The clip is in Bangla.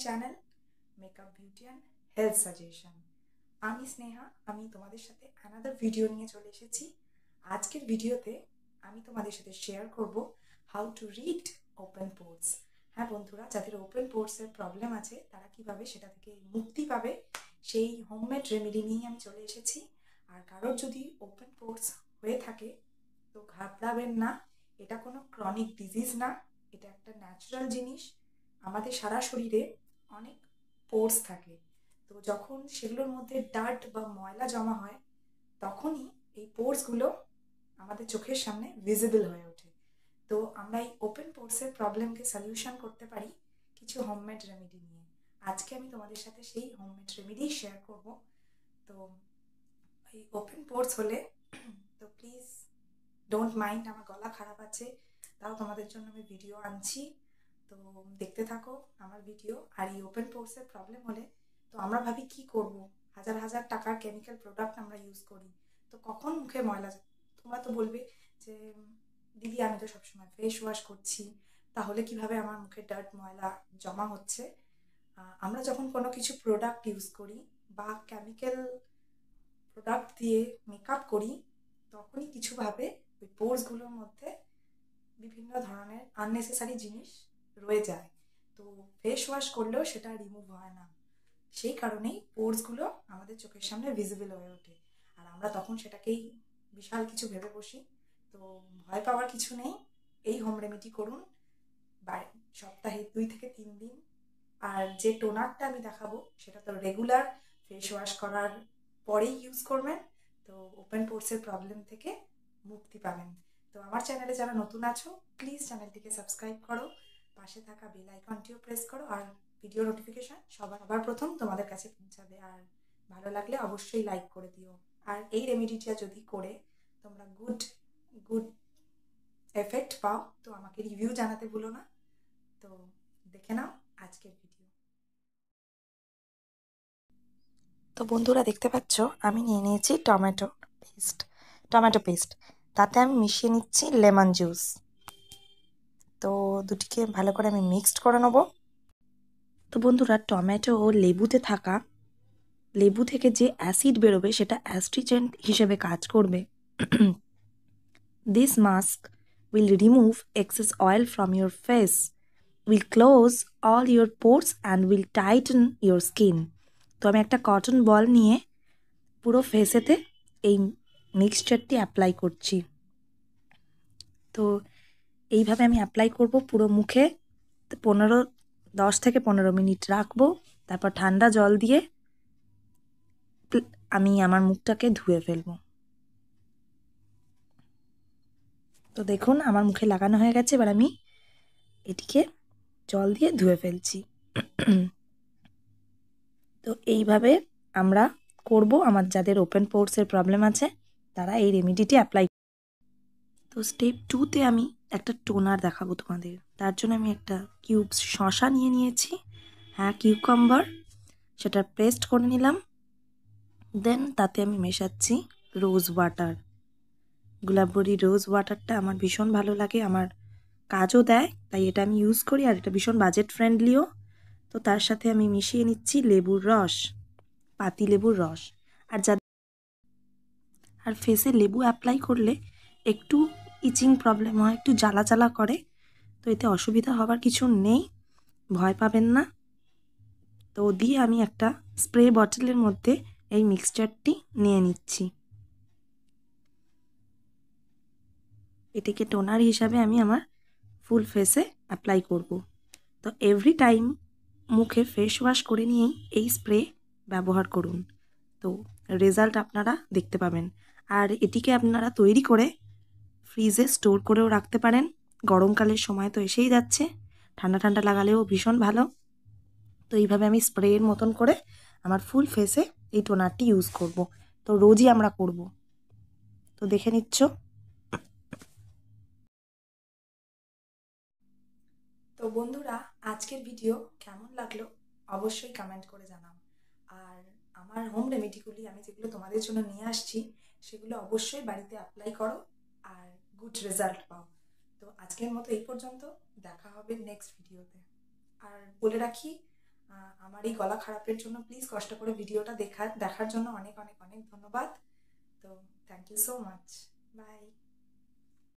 Channel makeup beauty and health suggestion. আমি স্নেহা, আমি তোমাদের সাথে অ্যানাদার ভিডিও নিয়ে চলে এসেছি। আজকের ভিডিওতে আমি তোমাদের সাথে শেয়ার করব হাউ টু রিড ওপেন পোর্স। হ্যাঁ বন্ধুরা, যাদের ওপেন পোর্সের প্রবলেম আছে তারা কিভাবে সেটা থেকে মুক্তি পাবে সেই হোমমেড রেমেডি নিয়ে আমি চলে এসেছি। আর কারোর যদি ওপেন পোর্স হয়ে থাকে তো ঘাবড়াবেন না, এটা কোনো ক্রনিক ডিজিজ না, এটা একটা ন্যাচারাল জিনিস। আমাদের সারা শরীরে অনেক পোর্স থাকে, তো যখন সেগুলোর মধ্যে ডার্ট বা ময়লা জমা হয় তখনই এই পোর্সগুলো আমাদের চোখের সামনে ভিজিবল হয়ে ওঠে। তো আমরা এই ওপেন পোর্সের প্রবলেমকে সলিউশন করতে পারি কিছু হোমমেড রেমেডি নিয়ে। আজকে আমি তোমাদের সাথে সেই হোমমেড রেমেডি শেয়ার করব। তো এই ওপেন পোর্স হলে তো প্লিজ ডোন্ট মাইন্ড, আমার গলা খারাপ আছে তাও তোমাদের জন্য আমি ভিডিও আনছি, তো দেখতে থাকো আমার ভিডিও। আর এই ওপেন পোর্সের প্রবলেম হলে তো আমরা ভাবি কি করব, হাজার হাজার টাকার কেমিক্যাল প্রোডাক্ট আমরা ইউজ করি, তো কখন মুখে ময়লা যায়। তোমরা তো বলবে যে দিদি আমি তো সবসময় ফেস ওয়াশ করছি, তাহলে কিভাবে আমার মুখে ডার্ট ময়লা জমা হচ্ছে। আমরা যখন কোনো কিছু প্রোডাক্ট ইউজ করি বা কেমিক্যাল প্রোডাক্ট দিয়ে মেকআপ করি তখনই কিছুভাবে ওই পোর্সগুলোর মধ্যে বিভিন্ন ধরনের আননেসেসারি জিনিস রয়ে যায়, তো ফেস ওয়াশ করলেও সেটা রিমুভ হয় না। সেই কারণেই পোর্সগুলো আমাদের চোখের সামনে ভিজিবল হয়ে ওঠে, আর আমরা তখন সেটাকেই বিশাল কিছু ভেবে বসি। তো ভয় পাওয়ার কিছু নেই, এই হোম রেমেডি করুন সপ্তাহে 2 থেকে 3 দিন। আর যে টোনারটা আমি দেখাবো সেটা তো রেগুলার ফেস ওয়াশ করার পরেই ইউজ করবেন, তো ওপেন পোর্সের প্রবলেম থেকে মুক্তি পাবেন। তো আমার চ্যানেলে যারা নতুন আছো প্লিজ চ্যানেলটিকে সাবস্ক্রাইব করো, পাশে থাকা বেল আইকনটিও প্রেস করো, আর ভিডিও নোটিফিকেশন সবার প্রথম তোমাদের কাছে পৌঁছাবে। আর ভালো লাগলে অবশ্যই লাইক করে দিও। আর এই রেমেডিটা যদি করে তোমরা গুড এফেক্ট পাও তো আমাকে রিভিউ জানাতে ভুলো না। তো দেখে নাও আজকের ভিডিও। তো বন্ধুরা দেখতে পাচ্ছ আমি নিয়ে নিয়েছি টমেটো পেস্ট, তাতে আমি মিশিয়ে নিচ্ছি লেমন জুস। তো দুটিকে ভালো করে আমি মিক্সড করে নেব। তো বন্ধুরা টমেটো ও লেবু থেকে যে অ্যাসিড বেরোবে সেটা অ্যাস্ট্রিজেন্ট হিসেবে কাজ করবে। This mask will remove excess oil from your face, will close all your pores and will tighten your skin. তো আমি একটা কটন বল নিয়ে পুরো ফেসেতে এই মিক্সচারটি অ্যাপ্লাই করছি। তো এইভাবে আমি অ্যাপ্লাই করব পুরো মুখে। 10 থেকে 15 মিনিট রাখবো, তারপর ঠান্ডা জল দিয়ে আমি আমার মুখটাকে ধুয়ে ফেলবো। তো দেখুন আমার মুখে লাগানো হয়ে গেছে, এবার আমি এটিকে জল দিয়ে ধুয়ে ফেলছি। তো এইভাবে আমরা করব, আমার যাদের ওপেন পোর্সের প্রবলেম আছে তারা এই রেমেডিটি অ্যাপ্লাই। তো স্টেপ 2তে আমি একটা টোনার দেখাবো তোমাদের। তার জন্য আমি একটা শসা নিয়ে নিয়েছি, হ্যাঁ কিউকাম্বার, সেটা পেস্ট করে নিলাম। দেন তাতে আমি মেশাচ্ছি রোজ ওয়াটার। গুলাবরি রোজ ওয়াটারটা আমার ভীষণ ভালো লাগে, আমার কাজও দেয়, তাই এটা আমি ইউজ করি, আর এটা ভীষণ বাজেট ফ্রেন্ডলিও। তো তার সাথে আমি মিশিয়ে নিচ্ছি লেবুর রস, পাতি লেবুর রস। আর ফেসে লেবু অ্যাপ্লাই করলে একটু ইচিং প্রবলেম হয়, একটু জ্বালা জ্বালা করে, তো এতে অসুবিধা হবার কিছু নেই, ভয় পাবেন না। তো দিয়ে আমি একটা স্প্রে বটলের মধ্যে এই মিক্সচারটি নিয়ে নিচ্ছি। এটিকে টোনার হিসাবে আমি আমার ফুল ফেসে অ্যাপ্লাই করব। তো এভরি টাইম মুখে ফেস ওয়াশ করে নিয়েই এই স্প্রে ব্যবহার করুন, তো রেজাল্ট আপনারা দেখতে পাবেন। আর এটিকে আপনারা তৈরি করে ফ্রিজে স্টোর করেও রাখতে পারেন। গরমকালের সময় তো এসেই যাচ্ছে, ঠান্ডা ঠান্ডা লাগালেও ভীষণ ভালো। তো এইভাবে আমি স্প্রের মতন করে আমার ফুল ফেসে এই টোনারটি ইউজ করব। তো রোজই আমরা করব, তো দেখে নিচ্ছ। তো বন্ধুরা আজকের ভিডিও কেমন লাগলো অবশ্যই কমেন্ট করে জানাও। আর আমার হোম রেমেডিগুলি আমি যেগুলো তোমাদের জন্য নিয়ে আসছি সেগুলো অবশ্যই বাড়িতে অ্যাপ্লাই করো আর গুড রেজাল্ট পাও। তো আজকের মতো এই পর্যন্ত, দেখা হবে নেক্সট ভিডিওতে। আর বলে রাখি আমার এই গলা খারাপের জন্য প্লিজ কষ্ট করে ভিডিওটা দেখার জন্য অনেক অনেক অনেক ধন্যবাদ। তো thank you so much, by.